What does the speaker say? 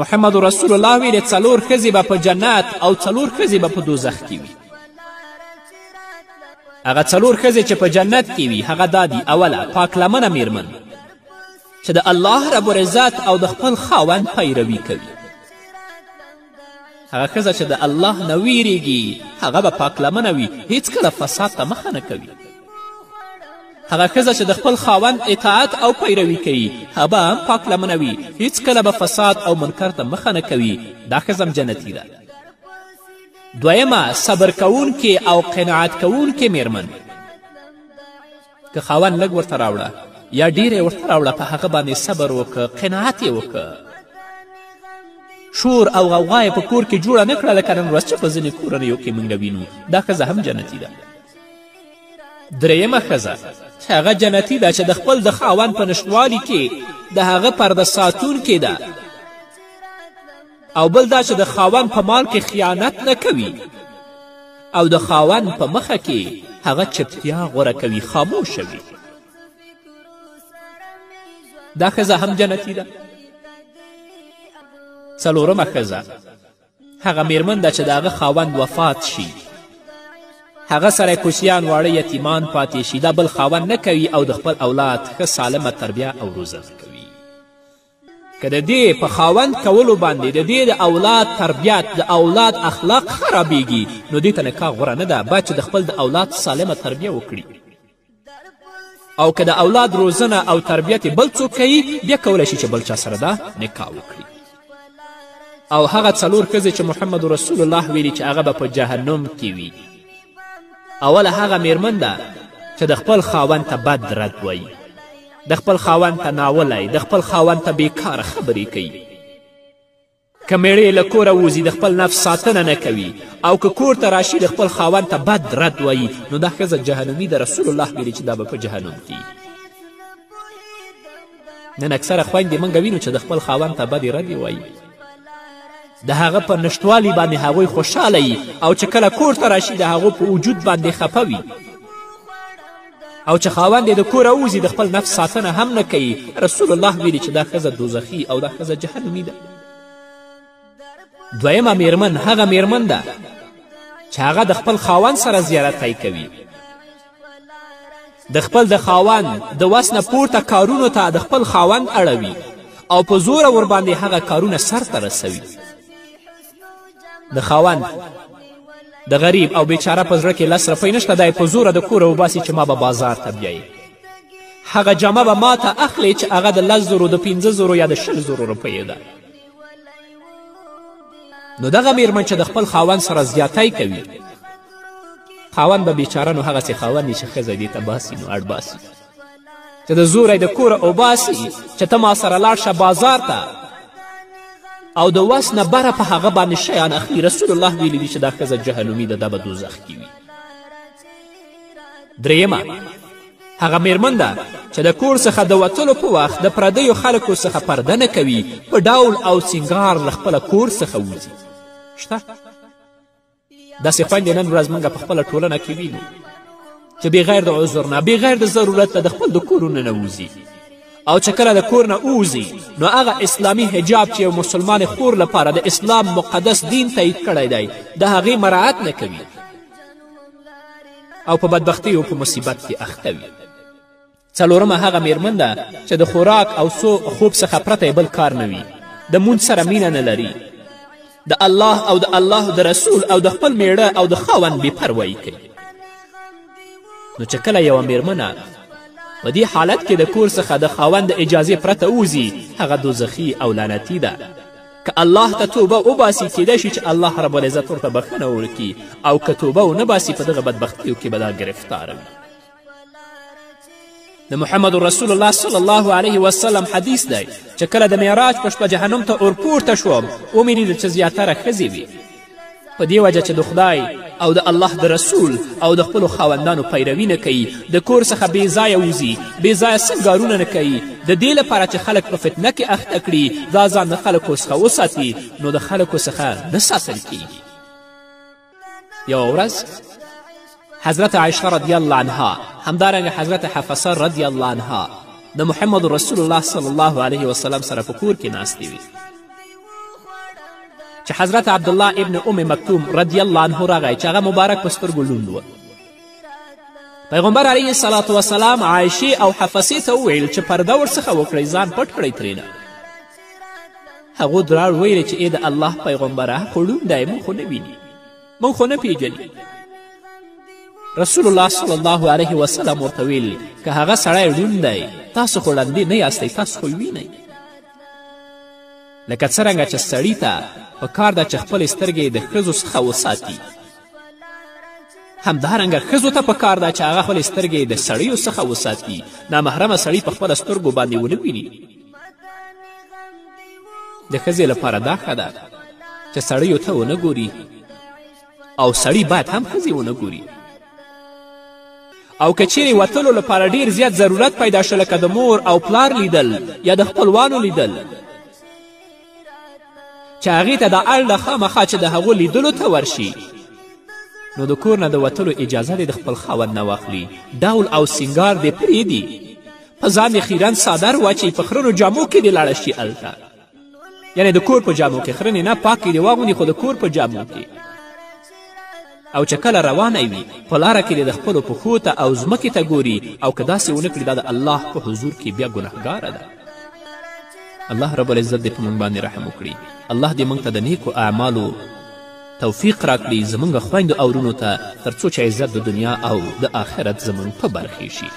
محمد رسول الله ویلې 4 ښځې به په جنت او 4 ښځې به په دوزخ کې وي. هغه 4 ښځې چې په جنت کې وي هغه دا دي: اوله پاکلمنه میرمن چې د الله رب العزت او د خپل خاوند پیروي کوي. هغه ښځه چې د الله نه ویریږي هغه به پاکلمنه وي، هیڅکله فساد ته مخه نه کوي. هغه ښځه چې د خپل خاوند اطاعت او پیروي کوي هغه به هم پاکلمنه وي، هیڅکله به فساد او منکر ته مخه نه کوي. دا ښځه هم جنتي ده. دویمه صبر کوونکې او قناعت کوونکې میرمن، که خاوند لږ ورته راوړه یا ډیره ورته راوړه په هغه باندې صبر وکړه، قناعت یې وکړه. شور او غوغا یې په کور کې جوړه نه کړه لکه نن ورځ چې په ځینې کورنیو کې موږ وینو. دا ښځه هم جنتي ده. دریمه ښځه چې هغه جنتي ده چې د خپل د خاوند په نشتوالي کې د هغه پرده ساتونکې ده، او بل دا چې د خاوند په مال کې خیانت نه کوي، او د خاوند په مخه کې هغه چپتیا غوره کوي، خاموشه وي. دا ښځه هم جنتي ده. څلورمه ښځه هغه میرمن ده چې د هغه خاوند وفات شي، هغه سره کوچیان واړه یتیمان پاتې شي، دا بل خاوند نه کوي او د خپل اولاد ښه سالمه تربیه او روزنه کوي. که د دې په خاوند کولو باندې د دې د اولاد تربیت د اولاد اخلاق خرابیږي نو دې ته نکاح غوره نه ده. باید چې د خپل د اولاد سالمه تربیه وکړي، او که د اولاد روزنه او تربیت بل څوک کوي بیا کولی شي چې بل چا سره دا نکاح وکړي. او هغه 4 ښځې چې محمد رسول الله ویلي چې هغه به په جهنم کې وي. اوله هغه میرمن ده چې د خپل خاوند ته بد رد وایي، د خپل خاوند ته ناولی، د خپل خاوند ته بیکاره خبرې کوي. که میړې له کوره ووځي د خپل نفس ساتنه نه کوي، او که کور ته راشي د خپل خاوند ته بد رد وایي نو دا ښځه جهنمي ده. رسول الله ویلي چې دا به په جهنم کې. نن اکثره خویندې موږ وینو چې د خپل خاوند ته بدې ردې وایي، د هغه په نشتوالي باندې هغوی خوشحاله یي، او چې کله کور ته راشي د هغو په وجود باندې خفه وي، او چې خاوند یې د کوره ووځي د خپل نفس ساتنه هم نه کوي. رسول الله ویلي چې دا ښځه دوزخي او دا ښځه جهنمي ده. دویمه میرمن هغه میرمن ده چې هغه د خپل خاوند سره زیارتۍ کوي، د خپل د خاوند د وس نه پورته کارونو ته د خپل خاوند اړوي، او په زوره ورباندې هغه کارونه سرته رسوي. د خاوند د غریب او بیچاره په زړه کې 10 روپۍ نشته، دا یې په زوره د کوره وباسي چې ما به بازار ته بیایي. هغه جامه به ما ته اخلي چې هغه د 10,000 د 15,000 یا د 20,000 روپیو ده. نو دغه میرمن چې د خپل خاوند سره زیاتی کوي، خاوند به بیچاره نو هغسې خاوند چې ښځه دې ته باسي نو اړ باسي چې د زوره د کوره اوباسي چې ته ما سره لاړ شه بازار ته، او د وس نه بره په هغه باندې شیان اخلي. رسول الله ویلي دي چې دا ښځه جهنمي ده، دا به دوزخ کې وي. دریمه هغه میرمن ده چې د کور څخه د وتلو په وخت د پردیو خلکو څخه پرده نه کوي، په ډول او سینګار له خپله کور څخه وځي. شته داسې خویندې نن ورځ موږ په خپله ټولنه کې وینو چې بغیر د عذر نه، بغیر د ضرورت نه د خپل د کورونه نه وځي، او چې کله د کور نه ووځي نو هغه اسلامي حجاب چې یو مسلمان خور لپاره د اسلام مقدس دین تایید کړی دی د هغې مراعت نه کوي، او په بدبختي او په مصیبت کې اخته وي. څلورمه هغه میرمن ده چې د خوراک او خوب څخه پرته بل کار نه وي، د مونځ سره مینه نه لري، د الله او د الله د رسول او د خپل میړه او د خاوند بېپروایي کوي. نو چې کله یوه میرمنه په دې حالت کې د کور څخه د خاوند د اجازې پرته ووځي هغه دوزخي او لعنتي ده. که الله ته توبه وباسي کیدای شي چې الله رب العزت ورته بخښنه ورکړي، او که توبه ونه باسي په دغه بدبختیو کې به دا ګرفتاره وي. د محمد رسول الله صلی الله علیه وسلم حدیث دی چې کله د معراج په شپه جهنم ته ورپورته شوم ومې لیدل چې زیاتره ښځې وي، په دې وجه چې د خدای او د الله د رسول او د خپلو خاوندانو پیروي نه کوي، د کور څخه بې ځایه وځي، بې ځایه سنګارونه نه کوي، د دې لپاره چې خلک په فتنه کې اخته کړي، دا ځان د خلکو څخه وساتي، نو د خلکو څخه نه ساتل کیږي. یوه ورځ حضرت عایشه رضی الله عنها همدارنګه حضرت حفصه رضی الله عنها د محمد رسول الله صلی الله علیه وسلم سره په کور کې ناستې وي. چې حضرت عبدالله ابن ام مکتوم رضی الله عنه راغی چې هغه مبارک په سترګو لوند و. پیغمبر علیه الصلاة وسلام عایشې او حفصې ته وویل چې پرده ورڅخه وکړئ، ځان پټ کړئ ترېنه. هغو دراړ ویلې چې ای د الله پیغمبره خو ړوند دی، موږ خو نه ویني، موږ خو نه پیژني. رسول الله صلی الله علیه وسلم ورته ویل که هغه سړی ړوند دی تاسو خو ړندې نه یاستئ، تاسو خو وینئ. لکه څرنګه چې سړي ته په کار ده چې خپلې سترګې د ښځو څخه وساتي، همدارنګه ښځو ته په کار ده چې هغه خپلې سترګې د سړیو څخه وساتي، نامحرمه سړي په خپله سترګو باندې ونه ویني. د ښځې لپاره دا ښه ده چې سړیو ته ونه ګوري او سړي باید هم ښځې ونه ګوري. او که چیرې وتلو لپاره ډیر زیات ضرورت پیدا شو، لکه د مور او پلار لیدل یا د خپلوانو لیدل، چې هغې ته دا اړ ده خامخا چې د هغو لیدلو ته ورشي، نو د کور نه د وتلو اجازه دې د خپل خاوند نه واخلي. ډول او سینګار دې پرېږدي، په ځان یې خیرن څادر واچوي، په خرنو جامو کې دې لاړه شي هلته، یعنې د کور په جامو کې، خرنې نه پاکې دې واغوندي خو د کور په جامو کې. او چې کله روانه وي په لاره کې د خپلو پښو ته او ځمکې ته ګوري، او که داسې ونه کړي دا د الله په حضور کې بیا ګنهګاره ده. الله رب العزت دې په موږ باندې رحم وکړي. الله دې موږ ته د نیکو اعمالو توفیق راکړي، زموږ خویندو او ورونو ته، تر څو چې عزت د دنیا او د آخرت زموږ په برخې شي.